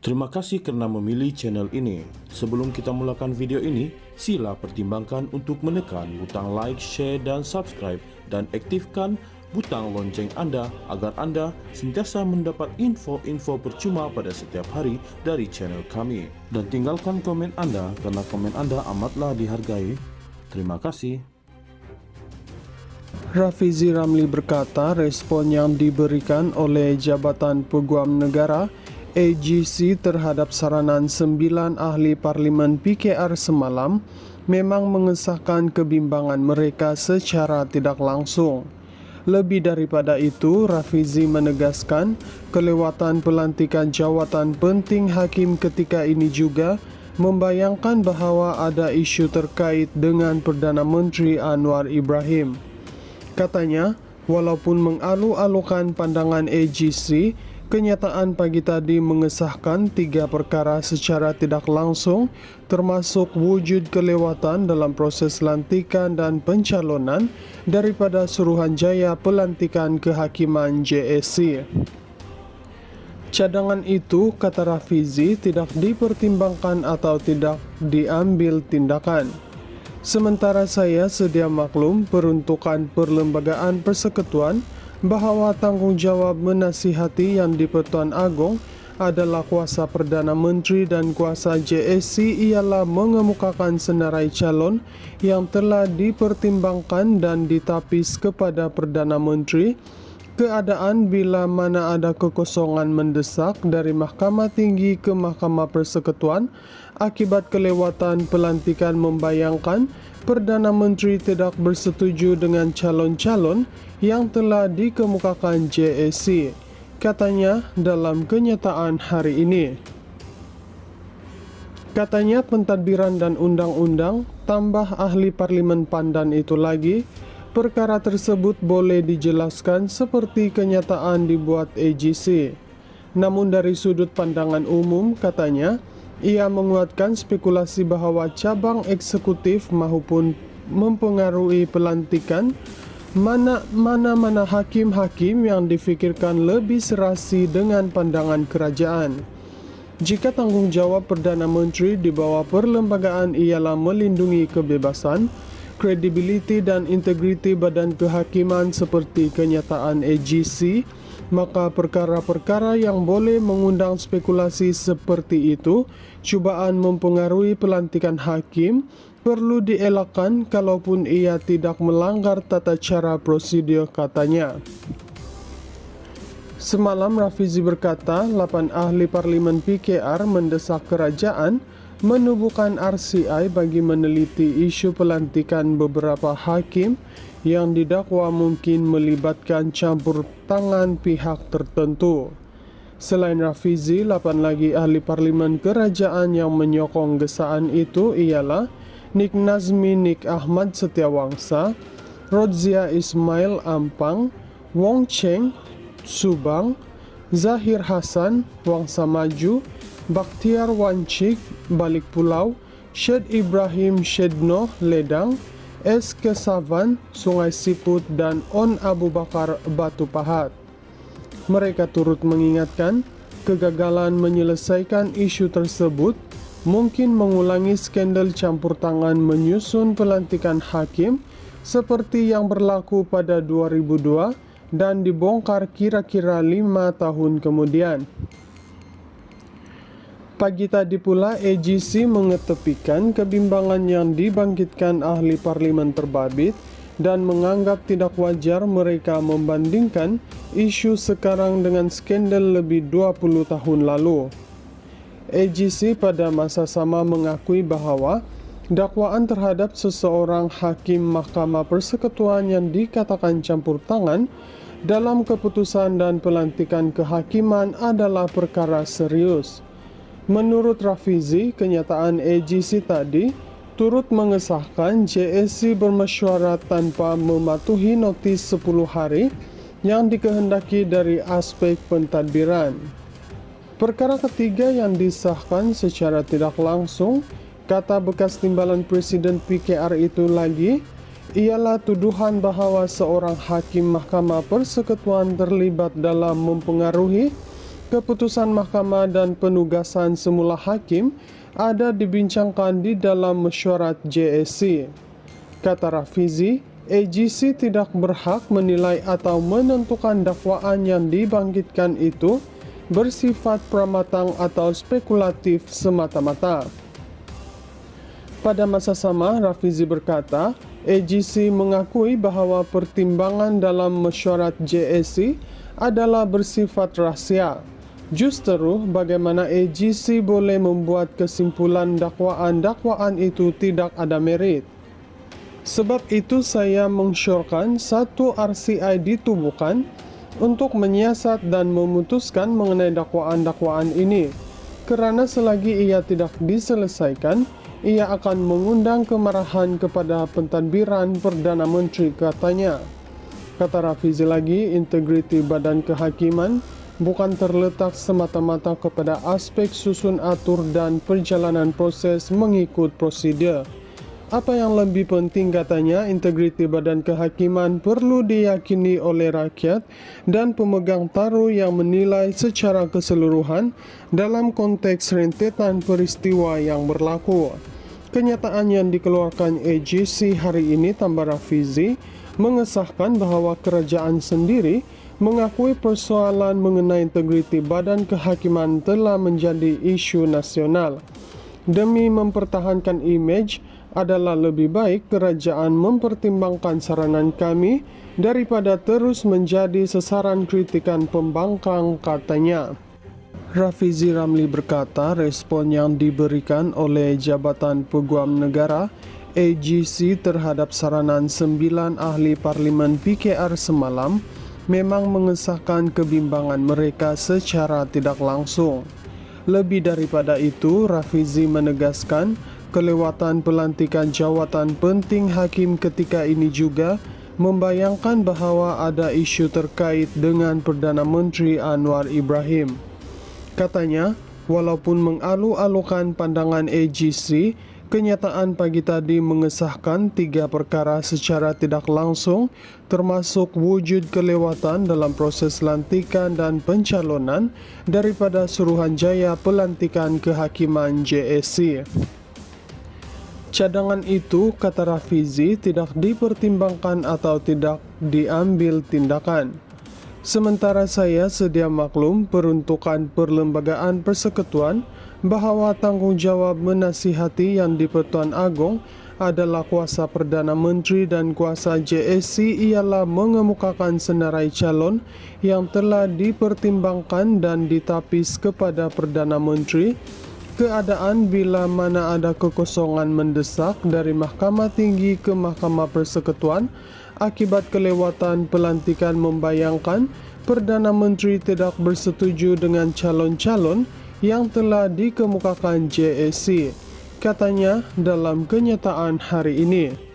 Terima kasih karena memilih channel ini. Sebelum kita mulakan video ini, sila pertimbangkan untuk menekan butang like, share, dan subscribe, dan aktifkan butang lonceng Anda agar Anda sentiasa mendapat info-info percuma pada setiap hari dari channel kami. Dan tinggalkan komen Anda karena komen Anda amatlah dihargai. Terima kasih. Rafizi Ramli berkata respon yang diberikan oleh Jabatan Peguam Negara AGC terhadap saranan 9 ahli parlimen PKR semalam memang mengesahkan kebimbangan mereka secara tidak langsung. Lebih daripada itu, Rafizi menegaskan kelewatan pelantikan jawatan penting hakim ketika ini juga membayangkan bahawa ada isu terkait dengan Perdana Menteri Anwar Ibrahim. Katanya, walaupun mengalu-alukan pandangan AGC, kenyataan pagi tadi mengesahkan 3 perkara secara tidak langsung, termasuk wujud kelewatan dalam proses lantikan dan pencalonan daripada Suruhanjaya Pelantikan Kehakiman JSC. Cadangan itu, kata Rafizi, tidak dipertimbangkan atau tidak diambil tindakan. Sementara saya sedia maklum peruntukan Perlembagaan Persekutuan bahawa tanggungjawab menasihati Yang di-Pertuan Agong adalah kuasa Perdana Menteri dan kuasa JSC ialah mengemukakan senarai calon yang telah dipertimbangkan dan ditapis kepada Perdana Menteri. Keadaan bila mana ada kekosongan mendesak dari Mahkamah Tinggi ke Mahkamah Persekutuan akibat kelewatan pelantikan membayangkan Perdana Menteri tidak bersetuju dengan calon-calon yang telah dikemukakan JSC, katanya dalam kenyataan hari ini. Katanya pentadbiran dan undang-undang tambah ahli parlimen pandan itu lagi, perkara tersebut boleh dijelaskan seperti kenyataan dibuat AGC. Namun dari sudut pandangan umum, katanya, ia menguatkan spekulasi bahawa cabang eksekutif maupun mempengaruhi pelantikan mana-mana hakim-hakim yang difikirkan lebih serasi dengan pandangan kerajaan. Jika tanggungjawab Perdana Menteri di bawah perlembagaan ialah melindungi kebebasan, kredibiliti dan integriti badan kehakiman seperti kenyataan AGC, maka perkara-perkara yang boleh mengundang spekulasi seperti itu, cubaan mempengaruhi pelantikan hakim, perlu dielakkan kalaupun ia tidak melanggar tata cara prosedur, katanya. Semalam Rafizi berkata 8 ahli parlimen PKR mendesak kerajaan menubuhkan RCI bagi meneliti isu pelantikan beberapa hakim yang didakwa mungkin melibatkan campur tangan pihak tertentu. Selain Rafizi, 8 lagi ahli parlimen kerajaan yang menyokong gesaan itu ialah Nik Nazmi Nik Ahmad Setiawangsa, Rodzia Ismail Ampang, Wong Cheng Subang, Zahir Hasan Wangsa Maju, Bakhtiar Wancik Balik Pulau, Syed Ibrahim Syednoh Ledang, S. Kesavan Sungai Siput dan On Abu Bakar Batu Pahat. Mereka turut mengingatkan kegagalan menyelesaikan isu tersebut mungkin mengulangi skandal campur tangan menyusun pelantikan hakim seperti yang berlaku pada 2002 dan dibongkar kira-kira 5 tahun kemudian. Pagi tadi pula AGC mengetepikan kebimbangan yang dibangkitkan ahli parlimen terbabit dan menganggap tidak wajar mereka membandingkan isu sekarang dengan skandal lebih 20 tahun lalu. AGC pada masa sama mengakui bahawa dakwaan terhadap seseorang hakim Mahkamah Persekutuan yang dikatakan campur tangan dalam keputusan dan pelantikan kehakiman adalah perkara serius. Menurut Rafizi, kenyataan AGC tadi turut mengesahkan JSC bermesyuarat tanpa mematuhi notis 10 hari yang dikehendaki dari aspek pentadbiran. Perkara ketiga yang disahkan secara tidak langsung, kata bekas timbalan Presiden PKR itu lagi, ialah tuduhan bahawa seorang hakim Mahkamah Persekutuan terlibat dalam mempengaruhi Keputusan mahkamah dan penugasan semula hakim ada dibincangkan di dalam mesyuarat JSC. Kata Rafizi, AGC tidak berhak menilai atau menentukan dakwaan yang dibangkitkan itu bersifat pramatang atau spekulatif semata-mata. Pada masa sama, Rafizi berkata, AGC mengakui bahawa pertimbangan dalam mesyuarat JSC adalah bersifat rahsia. Justeru, bagaimana AGC boleh membuat kesimpulan dakwaan-dakwaan itu tidak ada merit. Sebab itu saya mensyurkan satu RCI ditubuhkan untuk menyiasat dan memutuskan mengenai dakwaan-dakwaan ini. Kerana selagi ia tidak diselesaikan, ia akan mengundang kemarahan kepada pentadbiran Perdana Menteri, katanya. Kata Rafizi lagi, integriti badan kehakiman bukan terletak semata-mata kepada aspek susun atur dan perjalanan proses mengikut prosedur. Apa yang lebih penting, katanya, integriti badan kehakiman perlu diyakini oleh rakyat dan pemegang taruh yang menilai secara keseluruhan dalam konteks rentetan peristiwa yang berlaku. Kenyataan yang dikeluarkan AGC hari ini, tambah Rafizi, mengesahkan bahawa kerajaan sendiri mengakui persoalan mengenai integriti badan kehakiman telah menjadi isu nasional. Demi mempertahankan imej, adalah lebih baik kerajaan mempertimbangkan saranan kami daripada terus menjadi sasaran kritikan pembangkang, katanya. Rafizi Ramli berkata respon yang diberikan oleh Jabatan Peguam Negara AGC terhadap saranan 9 ahli Parlimen PKR semalam memang mengesahkan kebimbangan mereka secara tidak langsung. Lebih daripada itu, Rafizi menegaskan kelewatan pelantikan jawatan penting hakim ketika ini juga membayangkan bahawa ada isu terkait dengan Perdana Menteri Anwar Ibrahim. Katanya, walaupun mengalu-alukan pandangan AGC, kenyataan pagi tadi mengesahkan 3 perkara secara tidak langsung, termasuk wujud kelewatan dalam proses lantikan dan pencalonan daripada Suruhanjaya Pelantikan Kehakiman JSC. Cadangan itu, kata Rafizi, tidak dipertimbangkan atau tidak diambil tindakan. Sementara saya sedia maklum peruntukan Perlembagaan Persekutuan bahawa tanggungjawab menasihati Yang di-Pertuan Agong adalah kuasa Perdana Menteri dan kuasa JSC ialah mengemukakan senarai calon yang telah dipertimbangkan dan ditapis kepada Perdana Menteri. Keadaan bila mana ada kekosongan mendesak dari Mahkamah Tinggi ke Mahkamah Persekutuan akibat kelewatan pelantikan membayangkan Perdana Menteri tidak bersetuju dengan calon-calon yang telah dikemukakan JSC, katanya dalam kenyataan hari ini.